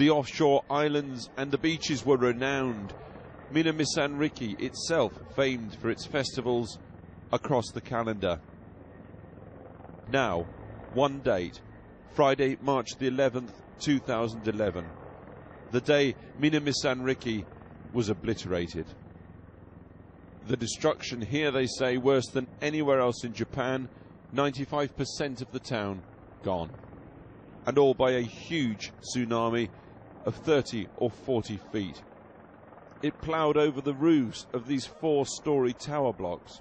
The offshore islands and the beaches were renowned. Minamisanriku itself famed for its festivals across the calendar. Now, one date, Friday, March the 11th, 2011. The day Minamisanriku was obliterated. The destruction here, they say, worse than anywhere else in Japan. 95% of the town gone. And all by a huge tsunami of 30 or 40 feet. It ploughed over the roofs of these 4-story tower blocks.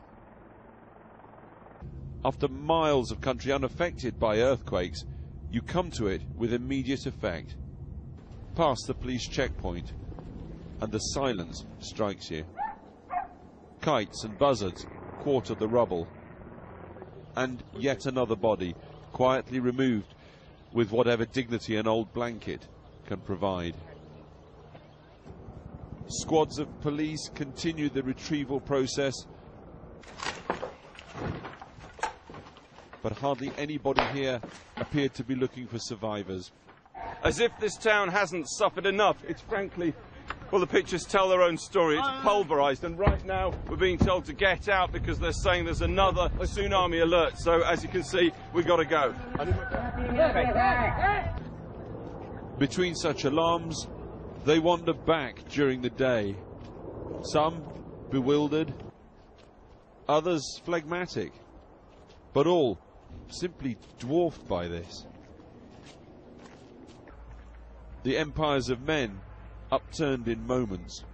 After miles of country unaffected by earthquakes, you come to it with immediate effect. Past the police checkpoint, and the silence strikes you. Kites and buzzards quarter the rubble, and yet another body quietly removed with whatever dignity an old blanket can provide. Squads of police continue the retrieval process, but hardly anybody here appeared to be looking for survivors. As if this town hasn't suffered enough. It's frankly, well, the pictures tell their own story. It's pulverised, and right now we're being told to get out because they're saying there's another tsunami alert. So as you can see, we've got to go. Between such alarms, they wander back during the day. Some bewildered, others phlegmatic, but all simply dwarfed by this. The empires of men upturned in moments.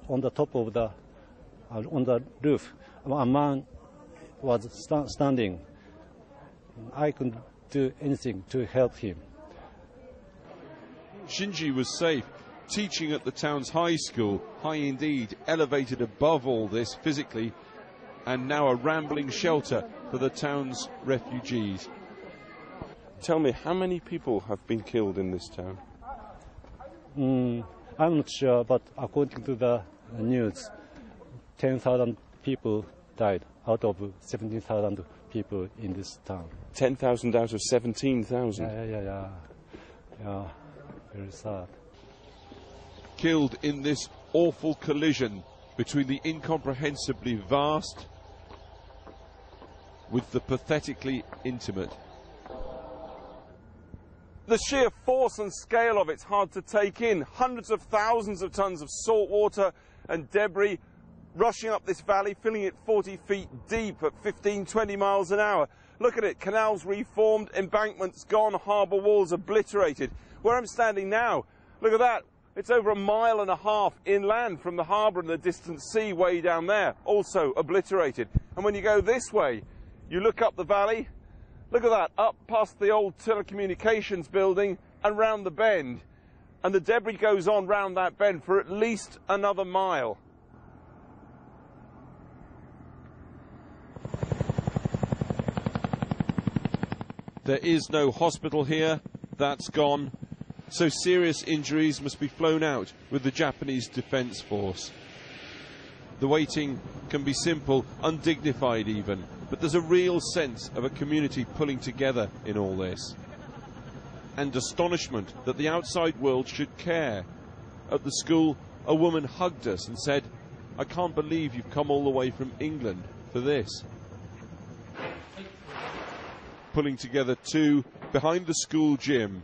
On the top of the, on the roof, a man was standing. I couldn't do anything to help him. Shinji was safe, teaching at the town's high school, high indeed, elevated above all this physically, and now a rambling shelter for the town's refugees. Tell me, how many people have been killed in this town? I'm not sure, but according to the news, 10,000 people died out of 17,000 people in this town. 10,000 out of 17,000? Yeah, very sad. Killed in this awful collision between the incomprehensibly vast with the pathetically intimate. The sheer force and scale of it's hard to take in. Hundreds of thousands of tons of salt water and debris rushing up this valley, filling it 40 feet deep at 15, 20 miles an hour. Look at it, canals reformed, embankments gone, harbour walls obliterated. Where I'm standing now, look at that. It's over 1.5 miles inland from the harbour and the distant sea way down there, also obliterated. And when you go this way, you look up the valley, look at that, up past the old telecommunications building and round the bend. And the debris goes on round that bend for at least another mile. There is no hospital here, that's gone, so serious injuries must be flown out with the Japanese Defence Force. The waiting can be simple, undignified even, but there's a real sense of a community pulling together in all this. And astonishment that the outside world should care. At the school, a woman hugged us and said, "I can't believe you've come all the way from England for this." Pulling together too, behind the school gym.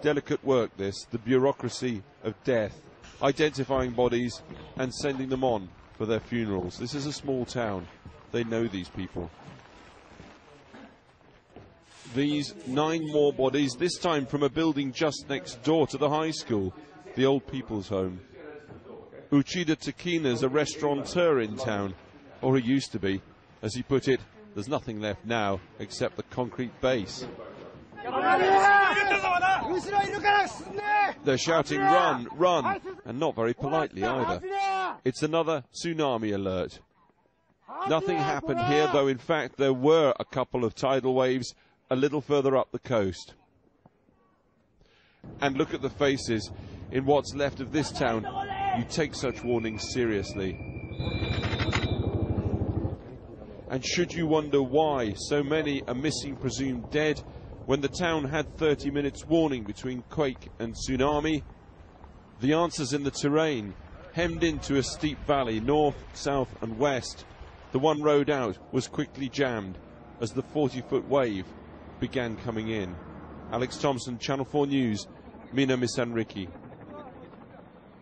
Delicate work this, the bureaucracy of death, identifying bodies and sending them on for their funerals. This is a small town. They know these people. These 9 more bodies, this time from a building just next door to the high school, the old people's home. Uchida Takina's a restaurateur in town, or he used to be. As he put it, there's nothing left now except the concrete base. They're shouting, "Run, run," and not very politely either. It's another tsunami alert. Nothing happened here, though in fact there were a couple of tidal waves a little further up the coast. And look at the faces in what's left of this town. You take such warnings seriously. And should you wonder why so many are missing, presumed dead, when the town had 30 minutes warning between quake and tsunami. The answers in the terrain, hemmed into a steep valley, north, south and west. The one road out was quickly jammed as the 40-foot wave began coming in. Alex Thompson, Channel 4 News, Minamisanriku.